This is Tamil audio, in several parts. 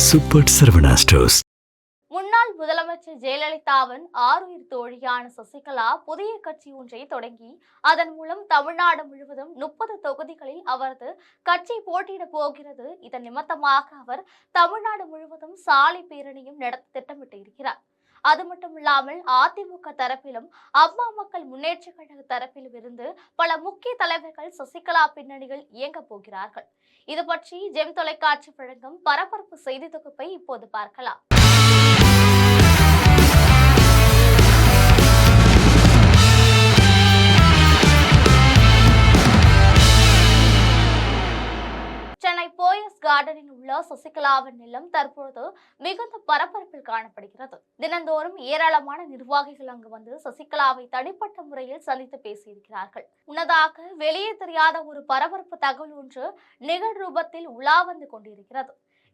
Super Saravana stores. முன்னாள் முதலமைச்சர் ஜெயலலிதாவின் ஆருயிர் தோழியான சசிகலா புதிய கட்சி ஒன்றை தொடங்கி அதன் மூலம் தமிழ்நாடு முழுவதும் 30 தொகுதிகளில் அவரது கட்சி போட்டியிடப் போகிறது. இதன் நிமித்தமாக அவர் தமிழ்நாடு முழுவதும் சாலை பேரணியும் நடத்த திட்டமிட்டிருக்கிறார். அது மட்டுமில்லாமல் அதிமுக தரப்பிலும் அம்மா மக்கள் முன்னேற்ற கழக தரப்பிலும் இருந்து பல முக்கிய தலைவர்கள் சசிகலா பின்னணியில் இயங்கப் போகிறார்கள். இது பற்றி ஜெம் தொலைக்காட்சி வழங்கும் பரபரப்பு செய்தி தொகுப்பை இப்போது பார்க்கலாம். சென்னை போயஸ் கார்டனில் உள்ள சசிகலாவின் நிலம் தற்போது மிகுந்த பரபரப்பில் காணப்படுகிறது. தினந்தோறும் ஏராளமான நிர்வாகிகள் அங்கு வந்து சசிகலாவை தனிப்பட்ட முறையில் சந்தித்து பேசியிருக்கிறார்கள். முன்னதாக வெளியே தெரியாத ஒரு பரபரப்பு தகவல் ஒன்று நிகழ்ரூபத்தில் உலா வந்து கொண்டிருக்கிறது.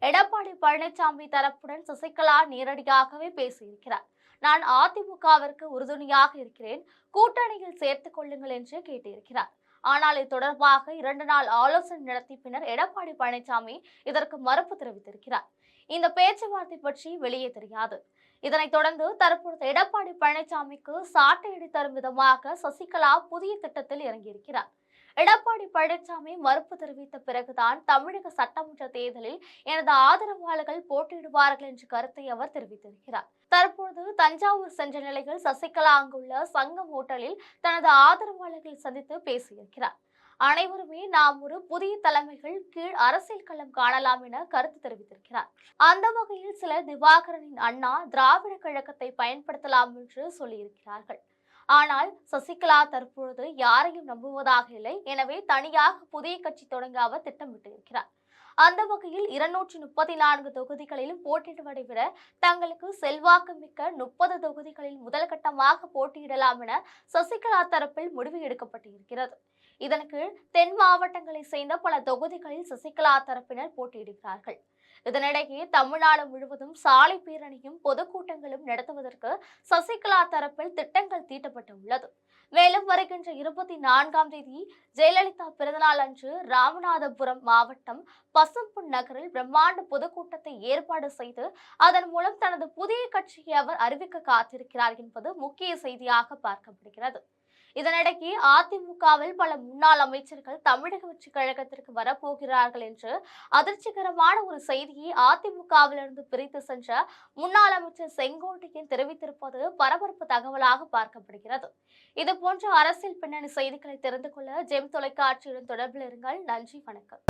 எடப்பாடி பழனிசாமி தரப்புடன் சசிகலா நேரடியாகவே பேசியிருக்கிறார். நான் அதிமுகவிற்கு உறுதுணையாக இருக்கிறேன், கூட்டணியில் சேர்த்துக் கொள்ளுங்கள் என்று கேட்டிருக்கிறார். ஆனால் இது தொடர்பாக 2 நாள் ஆலோசனை நடத்திய பின்னர் எடப்பாடி பழனிசாமி இதற்கு மறுப்பு தெரிவித்திருக்கிறார். இந்த பேச்சுவார்த்தை பற்றி வெளியே தெரியாது. இதனைத் தொடர்ந்து தற்போது எடப்பாடி பழனிசாமிக்கு சாட்டையடி தரும் விதமாக சசிகலா புதிய திட்டத்தில் இறங்கியிருக்கிறார். எடப்பாடி பழனிசாமி மறுப்பு தெரிவித்த பிறகுதான் தமிழக சட்டமன்ற தேர்தலில் எனது ஆதரவாளர்கள் போட்டியிடுவார்கள் என்ற கருத்தை அவர் தெரிவித்திருக்கிறார். தற்போது தஞ்சாவூர் சென்ற நிலையில் சசிகலா அங்குள்ள சங்கம் ஹோட்டலில் தனது ஆதரவாளர்களை சந்தித்து பேசியிருக்கிறார். அனைவருமே நாம் ஒரு புதிய தலைமைகள் கீழ் அரசியல் களம் காணலாம் என கருத்து தெரிவித்திருக்கிறார். அந்த வகையில் சிலர் திவாகரனின் அண்ணா திராவிட கழகத்தை பயன்படுத்தலாம் என்று சொல்லியிருக்கிறார்கள். ஆனால் சசிகலா தற்பொழுது யாரையும் நம்புவதாக இல்லை. எனவே தனியாக புதிய கட்சி தொடங்க அவர் திட்டமிட்டிருக்கிறார். அந்த வகையில் 234 தொகுதிகளிலும் போட்டியிடுவதை விட தங்களுக்கு செல்வாக்கு மிக்க 30 தொகுதிகளில் முதல் கட்டமாக போட்டியிடலாம் என சசிகலா தரப்பில் முடிவு எடுக்கப்பட்டிருக்கிறது. இதன் கீழ் தென் மாவட்டங்களை சேர்ந்த பல தொகுதிகளில் சசிகலா தரப்பினர் போட்டியிடுகிறார்கள். இதனிடையே தமிழ்நாடு முழுவதும் சாலை பேரணியும் பொதுக்கூட்டங்களும் நடத்துவதற்கு சசிகலா தரப்பில் திட்டங்கள் தீட்டப்பட்டுள்ளது. மேலும் வருகின்ற 24ஆம் தேதி ஜெயலலிதா பிறந்தநாள் அன்று ராமநாதபுரம் மாவட்டம் பசும்பொன் நகரில் பிரம்மாண்ட பொதுக்கூட்டத்தை ஏற்பாடு செய்து அதன் மூலம் தனது புதிய கட்சியை அவர் அறிவிக்க காத்திருக்கிறார் என்பது முக்கிய செய்தியாக பார்க்கப்படுகிறது. இதனிடையே அதிமுகவில் பல முன்னாள் அமைச்சர்கள் தமிழக வெற்றிக் கழகத்திற்கு வரப்போகிறார்கள் என்று அதிர்ச்சிகரமான ஒரு செய்தியை அதிமுகவிலிருந்து பிரித்து சென்ற முன்னாள் அமைச்சர் செங்கோட்டையன் தெரிவித்திருப்பது பரபரப்பு தகவலாக பார்க்கப்படுகிறது. இது போன்ற அரசியல் பின்னணி செய்திகளை தெரிந்து கொள்ள ஜெம் தொலைக்காட்சியுடன் தொடர்பில் இருங்கள். நன்றி, வணக்கம்.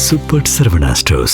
Super Saravana stores.